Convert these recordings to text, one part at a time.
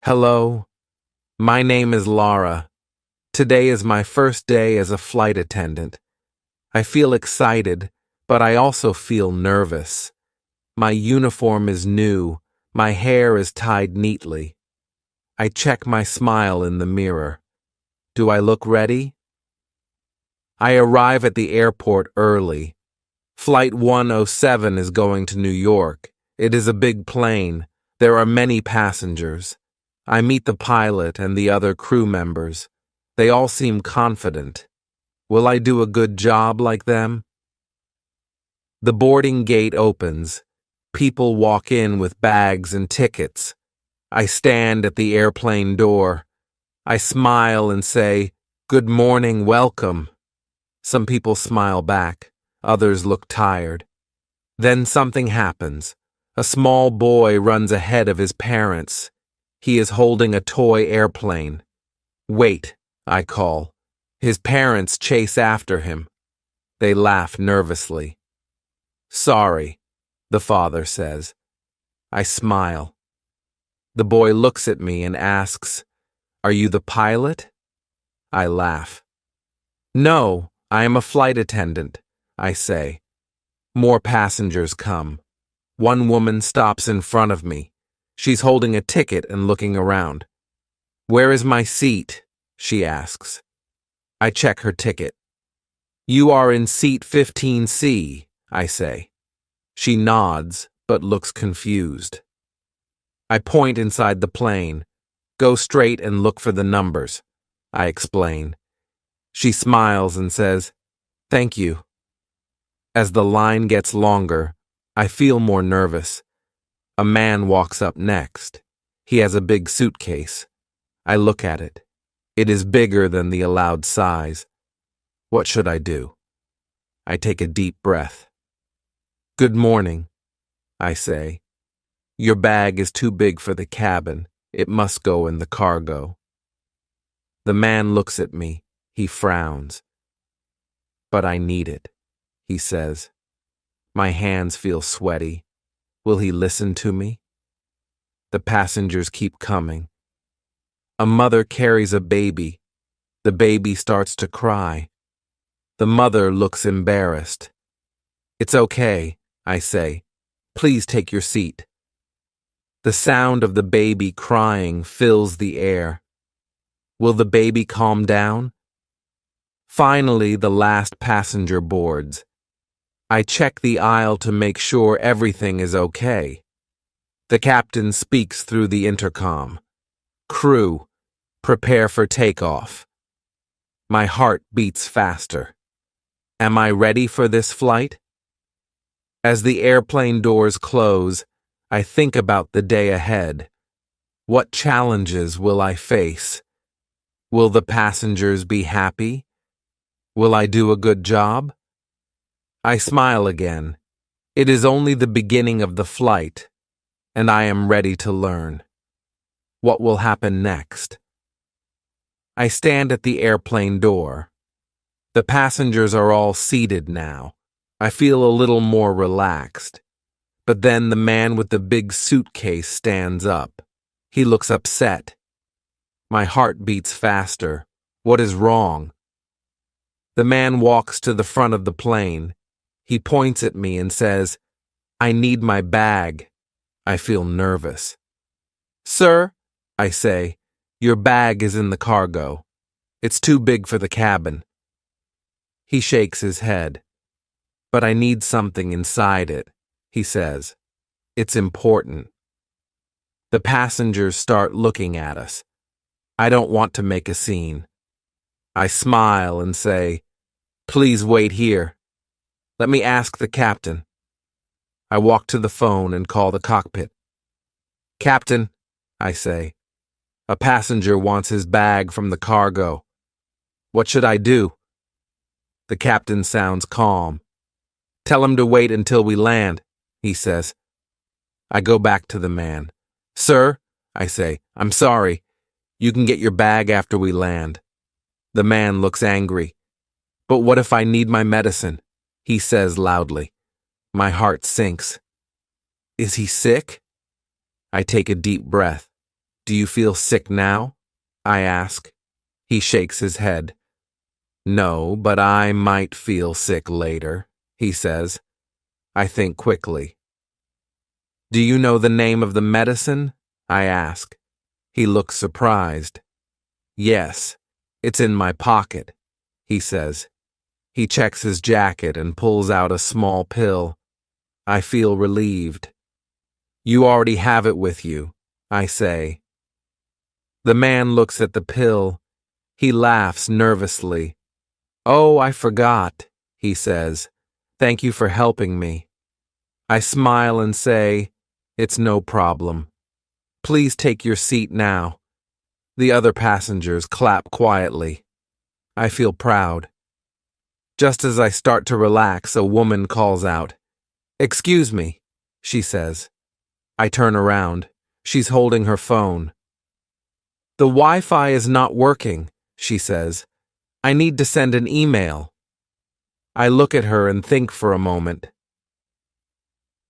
Hello, my name is Laura. Today is my first day as a flight attendant. I feel excited, but I also feel nervous. My uniform is new, my hair is tied neatly. I check my smile in the mirror. Do I look ready? I arrive at the airport early. Flight 107 is going to New York. It is a big plane. There are many passengers. I meet the pilot and the other crew members. They all seem confident. Will I do a good job like them? The boarding gate opens. People walk in with bags and tickets. I stand at the airplane door. I smile and say, "Good morning, welcome." Some people smile back. Others look tired. Then something happens. A small boy runs ahead of his parents. He is holding a toy airplane. "Wait," I call. His parents chase after him. They laugh nervously. "Sorry," the father says. I smile. The boy looks at me and asks, "Are you the pilot?" I laugh. "No, I am a flight attendant," I say. More passengers come. One woman stops in front of me. She's holding a ticket and looking around. "Where is my seat?" she asks. I check her ticket. "You are in seat 15C, I say. She nods, but looks confused. I point inside the plane. "Go straight and look for the numbers," I explain. She smiles and says, "Thank you." As the line gets longer, I feel more nervous. A man walks up next. He has a big suitcase. I look at it. It is bigger than the allowed size. What should I do? I take a deep breath. "Good morning," I say. "Your bag is too big for the cabin. It must go in the cargo." The man looks at me. He frowns. "But I need it," he says. My hands feel sweaty. Will he listen to me? The passengers keep coming. A mother carries a baby. The baby starts to cry. The mother looks embarrassed. "It's okay," I say. "Please take your seat." The sound of the baby crying fills the air. Will the baby calm down? Finally, the last passenger boards. I check the aisle to make sure everything is okay. The captain speaks through the intercom. "Crew, prepare for takeoff." My heart beats faster. Am I ready for this flight? As the airplane doors close, I think about the day ahead. What challenges will I face? Will the passengers be happy? Will I do a good job? I smile again. It is only the beginning of the flight, and I am ready to learn. What will happen next? I stand at the airplane door. The passengers are all seated now. I feel a little more relaxed. But then the man with the big suitcase stands up. He looks upset. My heart beats faster. What is wrong? The man walks to the front of the plane. He points at me and says, "I need my bag." I feel nervous. "Sir," I say, "your bag is in the cargo. It's too big for the cabin." He shakes his head. "But I need something inside it," he says. "It's important." The passengers start looking at us. I don't want to make a scene. I smile and say, "Please wait here. Let me ask the captain." I walk to the phone and call the cockpit. "Captain," I say, "a passenger wants his bag from the cargo. What should I do?" The captain sounds calm. "Tell him to wait until we land," he says. I go back to the man. "Sir," I say, "I'm sorry. You can get your bag after we land." The man looks angry. "But what if I need my medicine?" he says loudly. My heart sinks. Is he sick? I take a deep breath. Do you feel sick now? I ask. He shakes his head. No, but I might feel sick later, he says. I think quickly. Do you know the name of the medicine? I ask. He looks surprised. Yes, it's in my pocket, he says. He checks his jacket and pulls out a small pill. I feel relieved. You already have it with you, I say. The man looks at the pill. He laughs nervously. Oh, I forgot, he says. Thank you for helping me. I smile and say, it's no problem. Please take your seat now. The other passengers clap quietly. I feel proud. Just as I start to relax, a woman calls out. Excuse me, she says. I turn around. She's holding her phone. The Wi-Fi is not working, she says. I need to send an email. I look at her and think for a moment.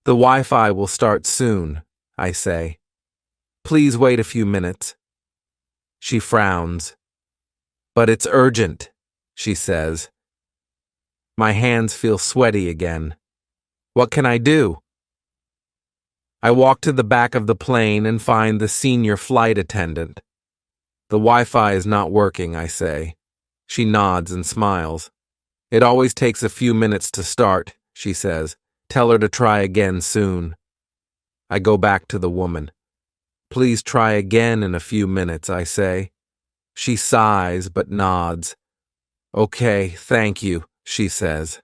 The Wi-Fi will start soon, I say. Please wait a few minutes. She frowns. But it's urgent, she says. My hands feel sweaty again. What can I do? I walk to the back of the plane and find the senior flight attendant. The Wi-Fi is not working, I say. She nods and smiles. It always takes a few minutes to start, she says. Tell her to try again soon. I go back to the woman. Please try again in a few minutes, I say. She sighs but nods. Okay, thank you, she says.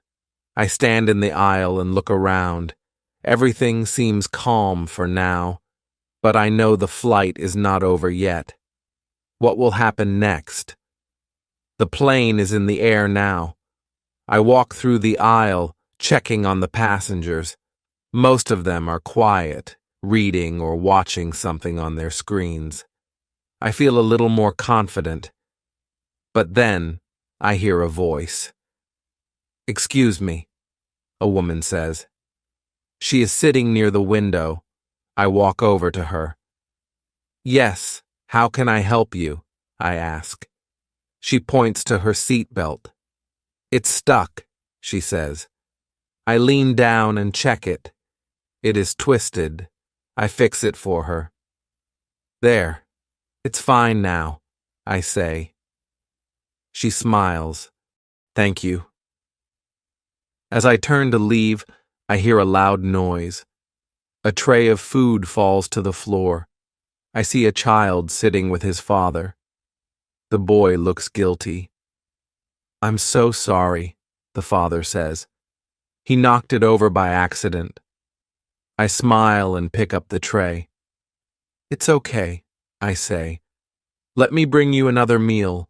I stand in the aisle and look around. Everything seems calm for now, but I know the flight is not over yet. What will happen next? The plane is in the air now. I walk through the aisle, checking on the passengers. Most of them are quiet, reading or watching something on their screens. I feel a little more confident. But then, I hear a voice. Excuse me, a woman says. She is sitting near the window. I walk over to her. Yes, how can I help you? I ask. She points to her seatbelt. It's stuck, she says. I lean down and check it. It is twisted. I fix it for her. There, it's fine now, I say. She smiles. Thank you. As I turn to leave, I hear a loud noise. A tray of food falls to the floor. I see a child sitting with his father. The boy looks guilty. I'm so sorry, the father says. He knocked it over by accident. I smile and pick up the tray. It's okay, I say. Let me bring you another meal.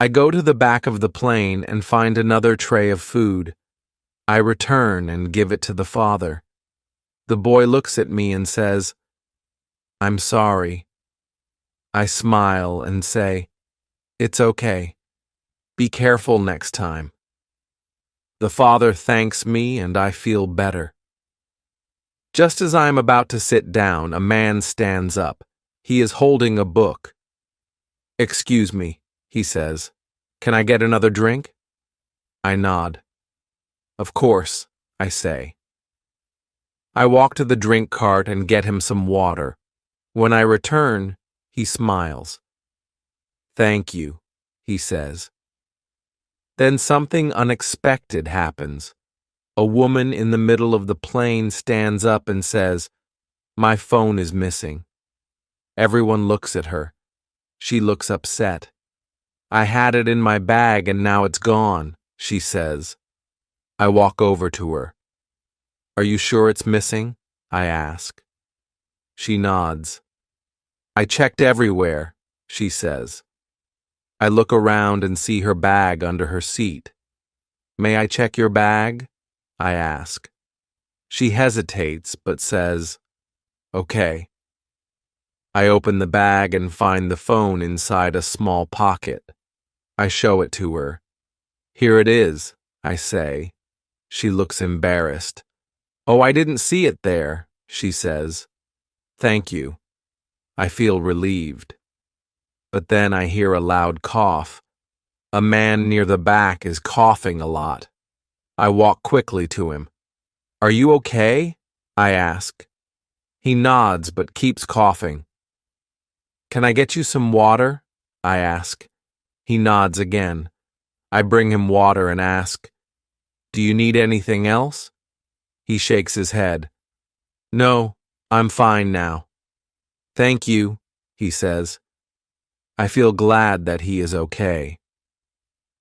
I go to the back of the plane and find another tray of food. I return and give it to the father. The boy looks at me and says, I'm sorry. I smile and say, it's okay. Be careful next time. The father thanks me and I feel better. Just as I am about to sit down, a man stands up. He is holding a book. Excuse me, he says. Can I get another drink? I nod. Of course, I say. I walk to the drink cart and get him some water. When I return, he smiles. Thank you, he says. Then something unexpected happens. A woman in the middle of the plane stands up and says, My phone is missing. Everyone looks at her. She looks upset. I had it in my bag and now it's gone, she says. I walk over to her. Are you sure it's missing? I ask. She nods. I checked everywhere, she says. I look around and see her bag under her seat. May I check your bag? I ask. She hesitates but says, Okay. I open the bag and find the phone inside a small pocket. I show it to her. Here it is, I say. She looks embarrassed. Oh, I didn't see it there, she says. Thank you. I feel relieved. But then I hear a loud cough. A man near the back is coughing a lot. I walk quickly to him. "Are you okay?" I ask. He nods but keeps coughing. "Can I get you some water?" I ask. He nods again. I bring him water and ask, "Do you need anything else?" He shakes his head. "No, I'm fine now." "Thank you," he says. I feel glad that he is okay.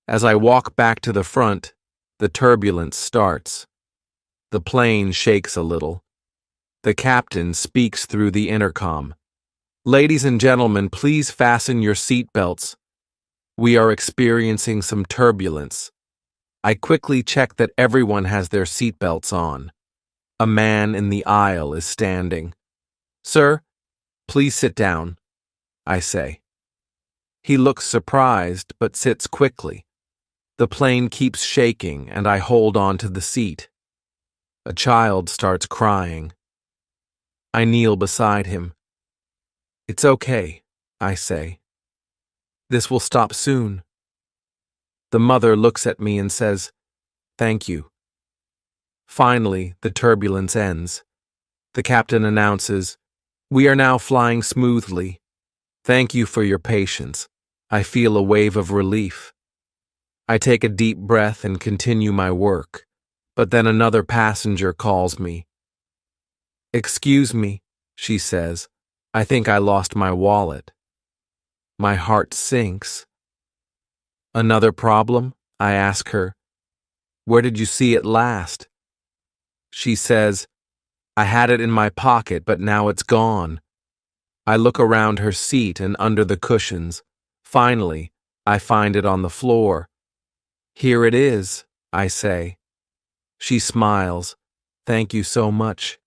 As I walk back to the front, the turbulence starts. The plane shakes a little. The captain speaks through the intercom. "Ladies and gentlemen, please fasten your seatbelts. We are experiencing some turbulence." I quickly check that everyone has their seatbelts on. A man in the aisle is standing. "Sir, please sit down," I say. He looks surprised but sits quickly. The plane keeps shaking and I hold on to the seat. A child starts crying. I kneel beside him. "It's okay," I say. "This will stop soon." The mother looks at me and says, "Thank you." Finally, the turbulence ends. The captain announces, "We are now flying smoothly. Thank you for your patience." I feel a wave of relief. I take a deep breath and continue my work, but then another passenger calls me. "Excuse me," she says. "I think I lost my wallet." My heart sinks. "Another problem?" I ask her. "Where did you see it last?" She says, "I had it in my pocket, but now it's gone." I look around her seat and under the cushions. Finally, I find it on the floor. "Here it is," I say. She smiles. "Thank you so much."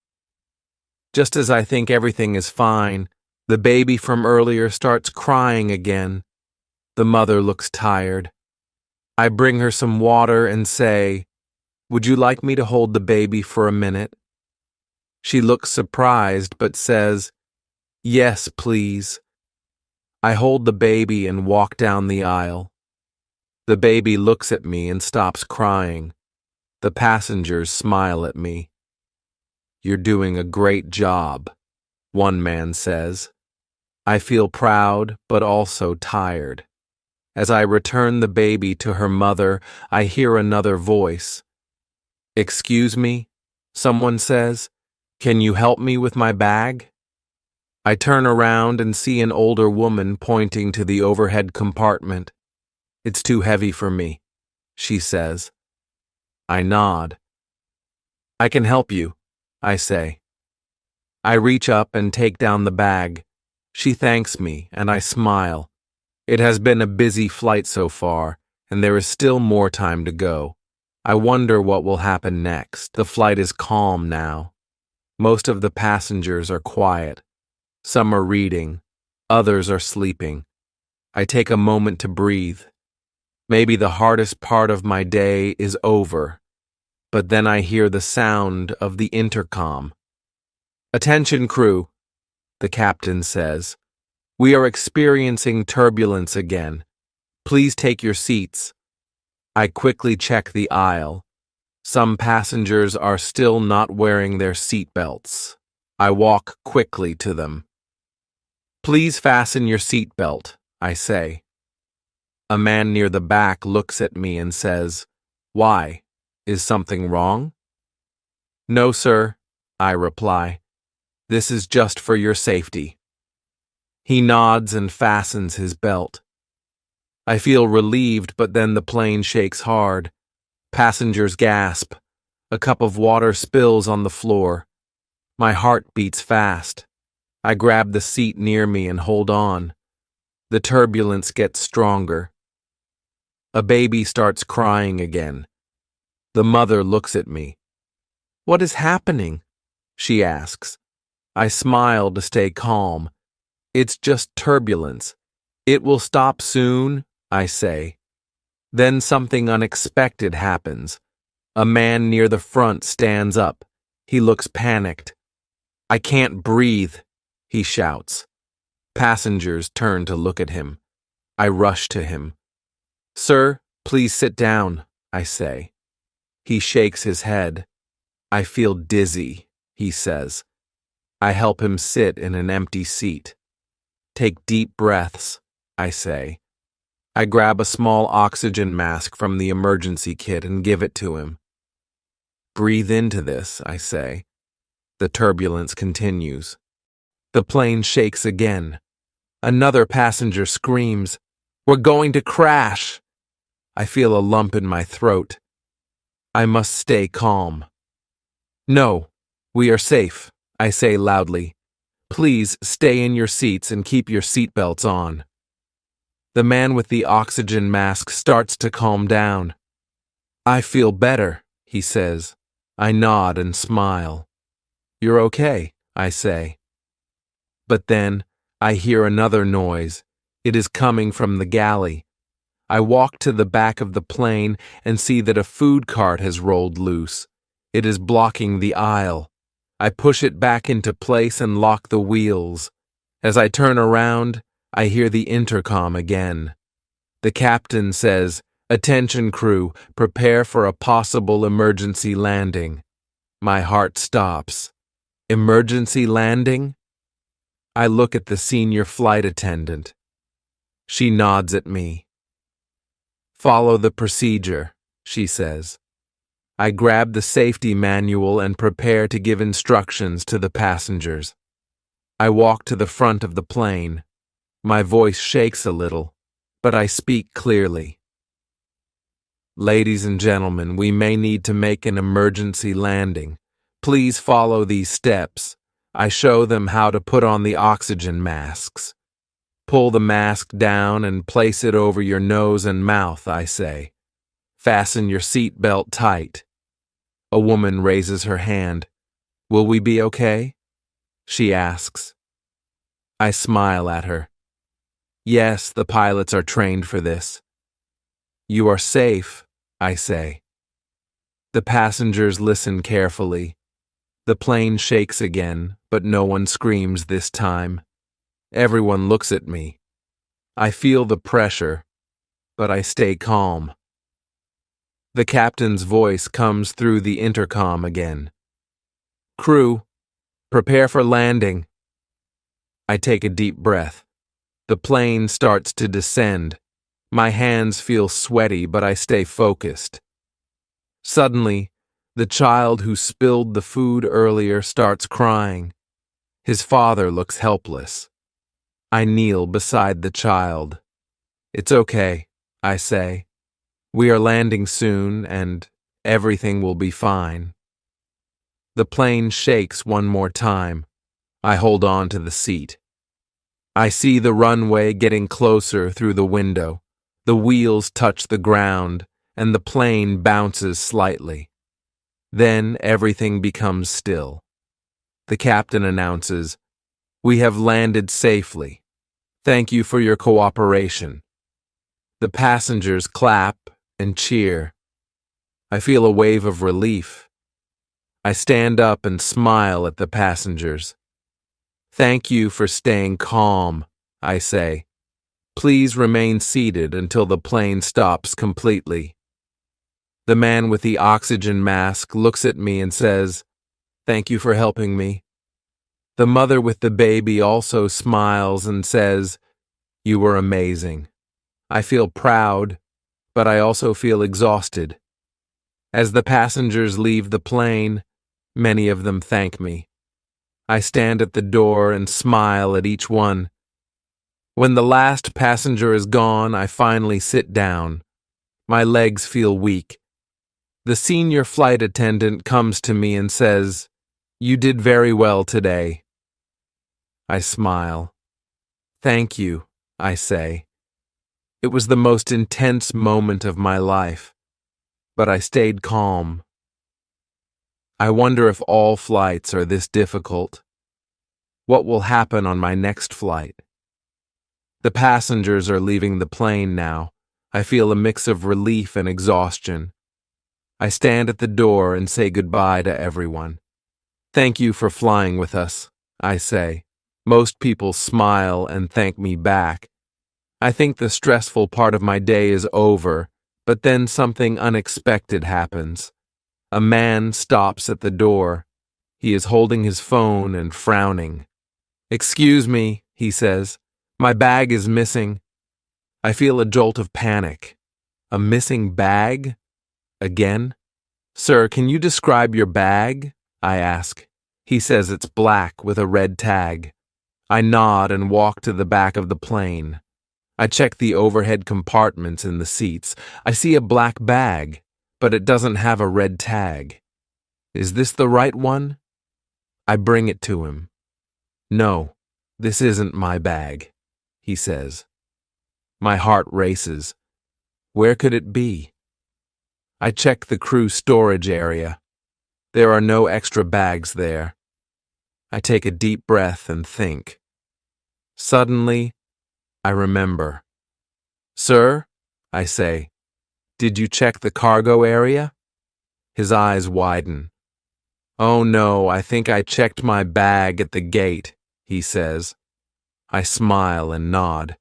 Just as I think everything is fine, the baby from earlier starts crying again. The mother looks tired. I bring her some water and say, "Would you like me to hold the baby for a minute?" She looks surprised but says, "Yes, please." I hold the baby and walk down the aisle. The baby looks at me and stops crying. The passengers smile at me. "You're doing a great job," one man says. I feel proud but also tired. As I return the baby to her mother, I hear another voice. "Excuse me," someone says. "Can you help me with my bag?" I turn around and see an older woman pointing to the overhead compartment. "It's too heavy for me," she says. I nod. "I can help you," I say. I reach up and take down the bag. She thanks me, and I smile. It has been a busy flight so far, and there is still more time to go. I wonder what will happen next. The flight is calm now. Most of the passengers are quiet. Some are reading. Others are sleeping. I take a moment to breathe. Maybe the hardest part of my day is over. But then I hear the sound of the intercom. "Attention, crew," the captain says. "We are experiencing turbulence again. Please take your seats." I quickly check the aisle. Some passengers are still not wearing their seat belts. I walk quickly to them. "Please fasten your seat belt," I say. A man near the back looks at me and says, "Why? Is something wrong?" "No, sir," I reply. "This is just for your safety." He nods and fastens his belt. I feel relieved, but then the plane shakes hard. Passengers gasp. A cup of water spills on the floor. My heart beats fast. I grab the seat near me and hold on. The turbulence gets stronger. A baby starts crying again. The mother looks at me. "What is happening?" she asks. I smile to stay calm. "It's just turbulence. It will stop soon," I say. Then something unexpected happens. A man near the front stands up. He looks panicked. "I can't breathe," he shouts. Passengers turn to look at him. I rush to him. "Sir, please sit down," I say. He shakes his head. "I feel dizzy," he says. I help him sit in an empty seat. "Take deep breaths," I say. I grab a small oxygen mask from the emergency kit and give it to him. "Breathe into this," I say. The turbulence continues. The plane shakes again. Another passenger screams, "We're going to crash!" I feel a lump in my throat. I must stay calm. "No, we are safe," I say loudly. "Please stay in your seats and keep your seatbelts on." The man with the oxygen mask starts to calm down. "I feel better," he says. I nod and smile. "You're okay," I say. But then I hear another noise. It is coming from the galley. I walk to the back of the plane and see that a food cart has rolled loose. It is blocking the aisle. I push it back into place and lock the wheels. As I turn around, I hear the intercom again. The captain says, "Attention crew, prepare for a possible emergency landing." My heart stops. Emergency landing? I look at the senior flight attendant. She nods at me. "Follow the procedure," she says. I grab the safety manual and prepare to give instructions to the passengers. I walk to the front of the plane. My voice shakes a little, but I speak clearly. "Ladies and gentlemen, we may need to make an emergency landing. Please follow these steps." I show them how to put on the oxygen masks. "Pull the mask down and place it over your nose and mouth," I say. "Fasten your seat belt tight." A woman raises her hand. "Will we be okay?" she asks. I smile at her. "Yes, the pilots are trained for this." "You are safe," I say. The passengers listen carefully. The plane shakes again, but no one screams this time. Everyone looks at me. I feel the pressure, but I stay calm. The captain's voice comes through the intercom again. "Crew, prepare for landing." I take a deep breath. The plane starts to descend. My hands feel sweaty, but I stay focused. Suddenly, the child who spilled the food earlier starts crying. His father looks helpless. I kneel beside the child. "It's okay," I say. "We are landing soon, and everything will be fine." The plane shakes one more time. I hold on to the seat. I see the runway getting closer through the window. The wheels touch the ground, and the plane bounces slightly. Then everything becomes still. The captain announces, "We have landed safely. Thank you for your cooperation." The passengers clap and cheer. I feel a wave of relief. I stand up and smile at the passengers. "Thank you for staying calm," I say. "Please remain seated until the plane stops completely." The man with the oxygen mask looks at me and says, "Thank you for helping me." The mother with the baby also smiles and says, "You were amazing." I feel proud, but I also feel exhausted. As the passengers leave the plane, many of them thank me. I stand at the door and smile at each one. When the last passenger is gone, I finally sit down. My legs feel weak. The senior flight attendant comes to me and says, "You did very well today." I smile. "Thank you," I say. It was the most intense moment of my life, but I stayed calm. I wonder if all flights are this difficult. What will happen on my next flight? The passengers are leaving the plane now. I feel a mix of relief and exhaustion. I stand at the door and say goodbye to everyone. "Thank you for flying with us," I say. Most people smile and thank me back. I think the stressful part of my day is over, but then something unexpected happens. A man stops at the door. He is holding his phone and frowning. "Excuse me," he says. "My bag is missing." I feel a jolt of panic. A missing bag? Again? "Sir, can you describe your bag?" I ask. He says it's black with a red tag. I nod and walk to the back of the plane. I check the overhead compartments in the seats. I see a black bag, but it doesn't have a red tag. Is this the right one? I bring it to him. "No, this isn't my bag," he says. My heart races. Where could it be? I check the crew storage area. There are no extra bags there. I take a deep breath and think. Suddenly, I remember. "Sir," I say, "did you check the cargo area?" His eyes widen. "Oh no, I think I checked my bag at the gate," he says. I smile and nod.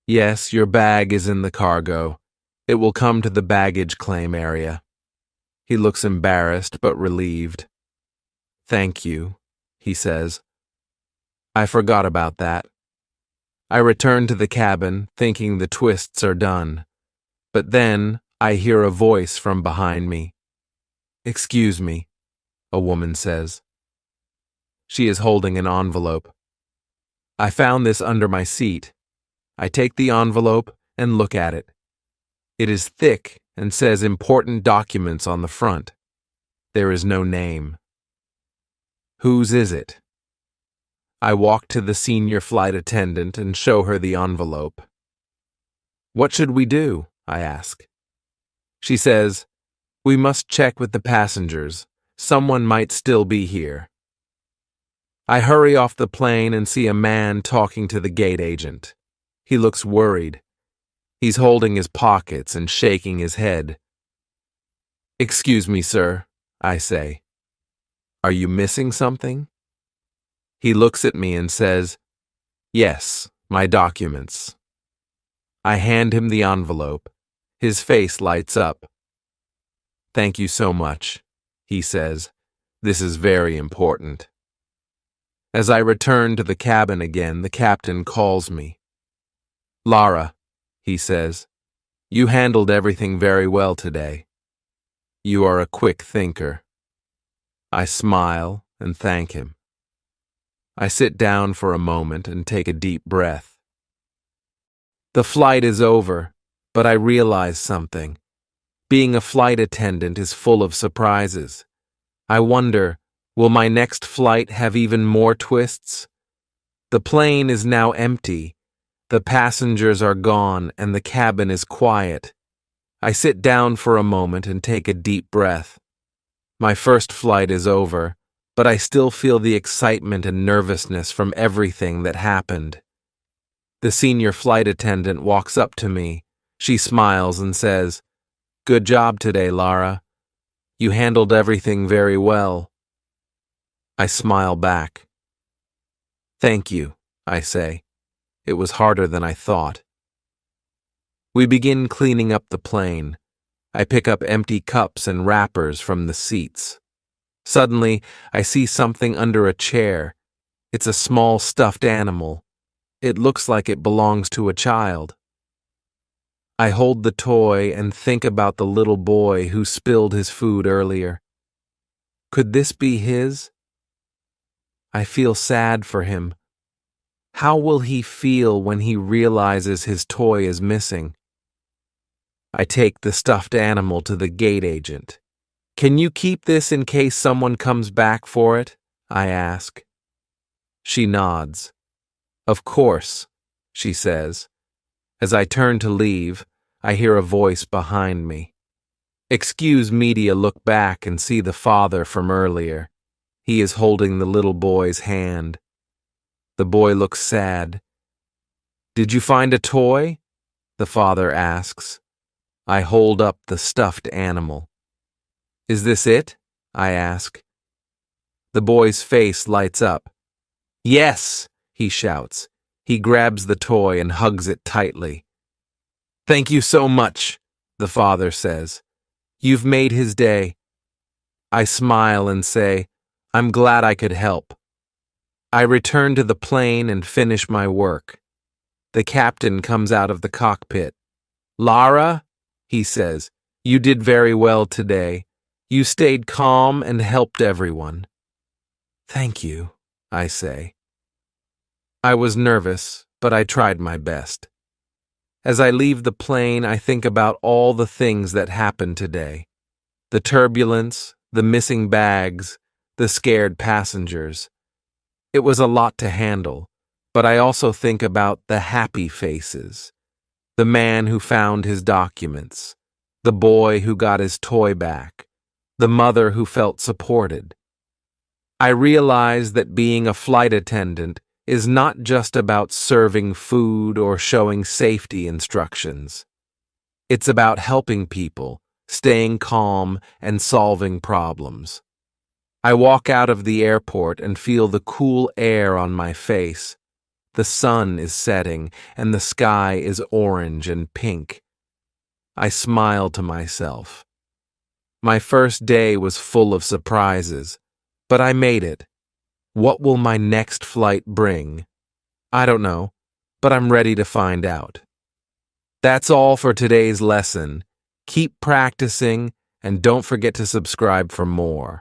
"Yes, your bag is in the cargo. It will come to the baggage claim area." He looks embarrassed but relieved. "Thank you," he says. I forgot about that. I return to the cabin, thinking the twists are done. But then I hear a voice from behind me. "Excuse me," a woman says. She is holding an envelope. I found this under my seat. I take the envelope and look at it. It is thick and says important documents on the front. There is no name. Whose is it? I walk to the senior flight attendant and show her the envelope. "What should we do?" I ask. She says, "We must check with the passengers. Someone might still be here." I hurry off the plane and see a man talking to the gate agent. He looks worried. He's holding his pockets and shaking his head. "Excuse me, sir," I say. "Are you missing something?" He looks at me and says, "Yes, my documents." I hand him the envelope. His face lights up. "Thank you so much," he says. "This is very important." As I return to the cabin again, the captain calls me. "Lara," he says, "you handled everything very well today. You are a quick thinker." I smile and thank him. I sit down for a moment and take a deep breath. The flight is over, but I realize something. Being a flight attendant is full of surprises. I wonder, will my next flight have even more twists? The plane is now empty. The passengers are gone and the cabin is quiet. I sit down for a moment and take a deep breath. My first flight is over, but I still feel the excitement and nervousness from everything that happened. The senior flight attendant walks up to me. She smiles and says, "Good job today, Lara. You handled everything very well." I smile back. "Thank you," I say. "It was harder than I thought." We begin cleaning up the plane. I pick up empty cups and wrappers from the seats. Suddenly, I see something under a chair. It's a small stuffed animal. It looks like it belongs to a child. I hold the toy and think about the little boy who spilled his food earlier. Could this be his? I feel sad for him. How will he feel when he realizes his toy is missing? I take the stuffed animal to the gate agent. "Can you keep this in case someone comes back for it?" I ask. She nods. "Of course," she says. As I turn to leave, I hear a voice behind me. Excuse me to look back and see the father from earlier. He is holding the little boy's hand. The boy looks sad. "Did you find a toy?" the father asks. I hold up the stuffed animal. "Is this it?" I ask. The boy's face lights up. "Yes, he shouts. He grabs the toy and hugs it tightly. Thank you so much, the father says. You've made his day. I smile and say, I'm glad I could help. I return to the plane and finish my work. The captain comes out of the cockpit. Lara, he says, you did very well today. You stayed calm and helped everyone. Thank you, I say. I was nervous, but I tried my best. As I leave the plane, I think about all the things that happened today. The turbulence, the missing bags, the scared passengers. It was a lot to handle, but I also think about the happy faces. The man who found his documents, the boy who got his toy back, the mother who felt supported. I realize that being a flight attendant is not just about serving food or showing safety instructions. It's about helping people, staying calm, and solving problems. I walk out of the airport and feel the cool air on my face. The sun is setting, and the sky is orange and pink. I smile to myself. My first day was full of surprises, but I made it. What will my next flight bring? I don't know, but I'm ready to find out. That's all for today's lesson. Keep practicing, and don't forget to subscribe for more.